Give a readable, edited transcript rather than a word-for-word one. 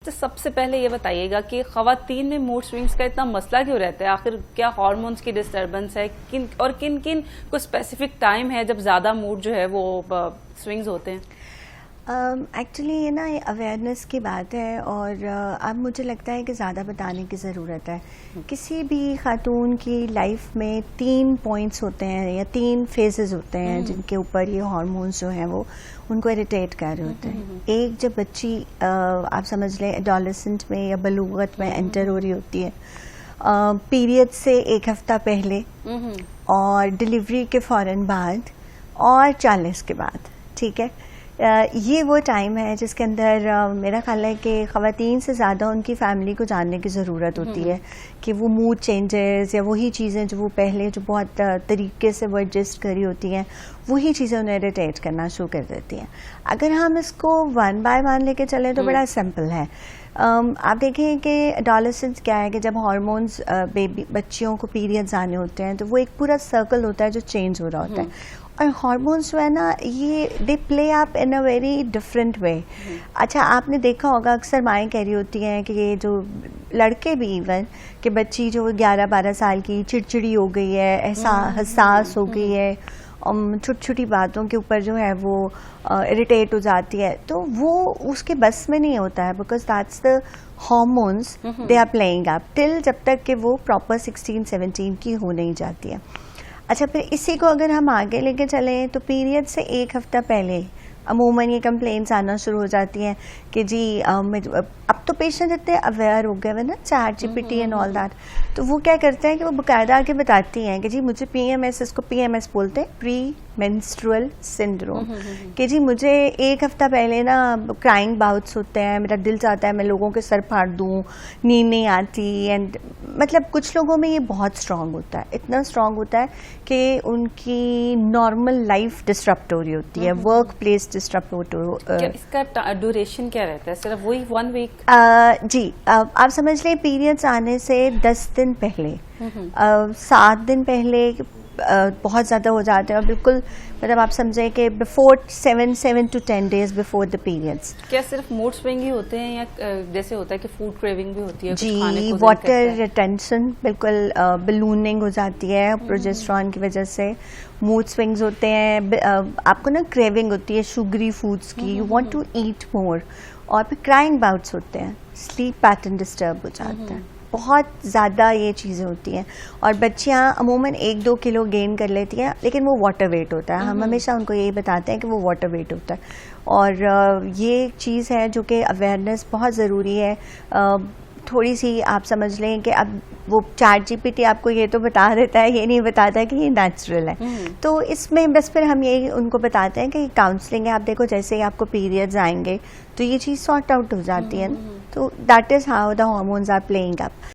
तो सबसे पहले ये बताइएगा कि ख़वातीन में मूड स्विंग्स का इतना मसला क्यों रहता है? आखिर क्या हार्मोन्स की डिस्टर्बेंस है? किन किन को स्पेसिफिक टाइम है जब ज़्यादा मूड जो है वो स्विंग्स होते हैं? एक्चुअली ये ना ये अवेयरनेस की बात है और अब मुझे लगता है कि ज़्यादा बताने की ज़रूरत है। किसी भी खातून की लाइफ में 3 पॉइंट्स होते हैं या 3 फेजेस होते हैं जिनके ऊपर ये हार्मोन्स जो हैं वो उनको इरिटेट कर रहे होते हैं। एक जब बच्ची आप समझ लें एडोलेसेंट में या बलूगत में एंटर हो रही होती है, पीरियड से 1 हफ्ता पहले और डिलीवरी के फ़ौरन बाद और 40 के बाद, ठीक है। ये वो टाइम है जिसके अंदर मेरा ख्याल है कि ख़वातीन से ज़्यादा उनकी फैमिली को जानने की ज़रूरत होती है कि वो मूड चेंजेस या वही चीज़ें जो वो पहले जो बहुत तरीके से वो एडजस्ट करी होती हैं वही चीज़ें उन्हें इरिटेट करना शुरू कर देती हैं। अगर हम इसको 1 बाय 1 लेके चलें तो बड़ा सिंपल है। आप देखें कि एडोलेसेंस क्या है कि जब हार्मोन्स बच्चियों को पीरियड्स आने होते हैं तो वो एक पूरा सर्कल होता है जो चेंज हो रहा होता है और हार्मोन्स जो है ना ये they play up in a very different way. अच्छा, आपने देखा होगा अक्सर माएँ कह रही होती हैं कि ये जो लड़के भी इवन कि बच्ची जो 11-12 साल की चिड़चिड़ी हो गई है, ऐसा हसास हो गई है, छोटी छोटी बातों के ऊपर जो है वो इरिटेट हो जाती है, तो वो उसके बस में नहीं होता है because that's the hormones they are playing up till जब तक कि वो प्रॉपर 16-17 की हो नहीं जाती है। अच्छा, फिर इसी को अगर हम आगे लेके चलें तो पीरियड से 1 हफ्ता पहले अमूमन ये कंप्लेंट्स आना शुरू हो जाती हैं कि जी अब तो पेशेंट इतने अवेयर हो गए हैं ना, ChatGPT एंड ऑल दैट, तो वो क्या करते हैं कि वो बाकायदा आके बताती हैं कि जी मुझे PMS, इसको PMS बोलते हैं, प्री मेंस्ट्रुअल सिंड्रोम, कि जी मुझे 1 हफ्ता पहले ना क्राइंग बाउट्स होते हैं, मेरा दिल चाहता है मैं लोगों के सर फाड़ दूँ, नींद नहीं आती, एंड मतलब कुछ लोगों में ये बहुत स्ट्रांग होता है, इतना स्ट्रांग होता है कि उनकी नॉर्मल लाइफ डिस्टर्ब हो रही होती है, वर्क प्लेस डिस्टर्ब हो रही है। इसका ड्यूरेशन क्या रहता है? सिर्फ वही 1 वीक? जी, आप समझ लें पीरियड्स आने से 10 दिन पहले, 7 दिन पहले बहुत ज़्यादा हो जाते हैं और बिल्कुल मतलब आप समझें कि before 7 to 10 days before the periods. क्या सिर्फ मूड स्विंग ही होते हैं या जैसे होता है कि फूड क्रेविंग भी होती है? जी, वाटर रिटेंशन, बिल्कुल बलूनिंग हो जाती है प्रोजेस्टेरॉन की वजह से, मूड स्विंग्स होते हैं, आपको ना क्रेविंग होती है शुगरी फूड्स की, यू वांट टू ईट मोर, और फिर क्राइंग बाउट्स होते हैं, स्लीप पैटर्न डिस्टर्ब हो जाता है, बहुत ज़्यादा ये चीज़ें होती हैं। और बच्चियाँ अमूमन 1-2 किलो गेन कर लेती हैं लेकिन वो वाटर वेट होता है, हम हमेशा उनको यही बताते हैं कि वो वाटर वेट होता है। और ये चीज़ है जो कि अवेयरनेस बहुत ज़रूरी है। थोड़ी सी आप समझ लें कि अब वो ChatGPT आपको ये तो बता देता है, ये नहीं बताता कि ये नेचुरल है, तो इसमें बस फिर हम यही उनको बताते हैं कि काउंसलिंग है। आप देखो जैसे ही आपको पीरियड्स आएंगे तो ये चीज़ सॉर्ट आउट हो जाती है, तो that is how the hormones are playing up.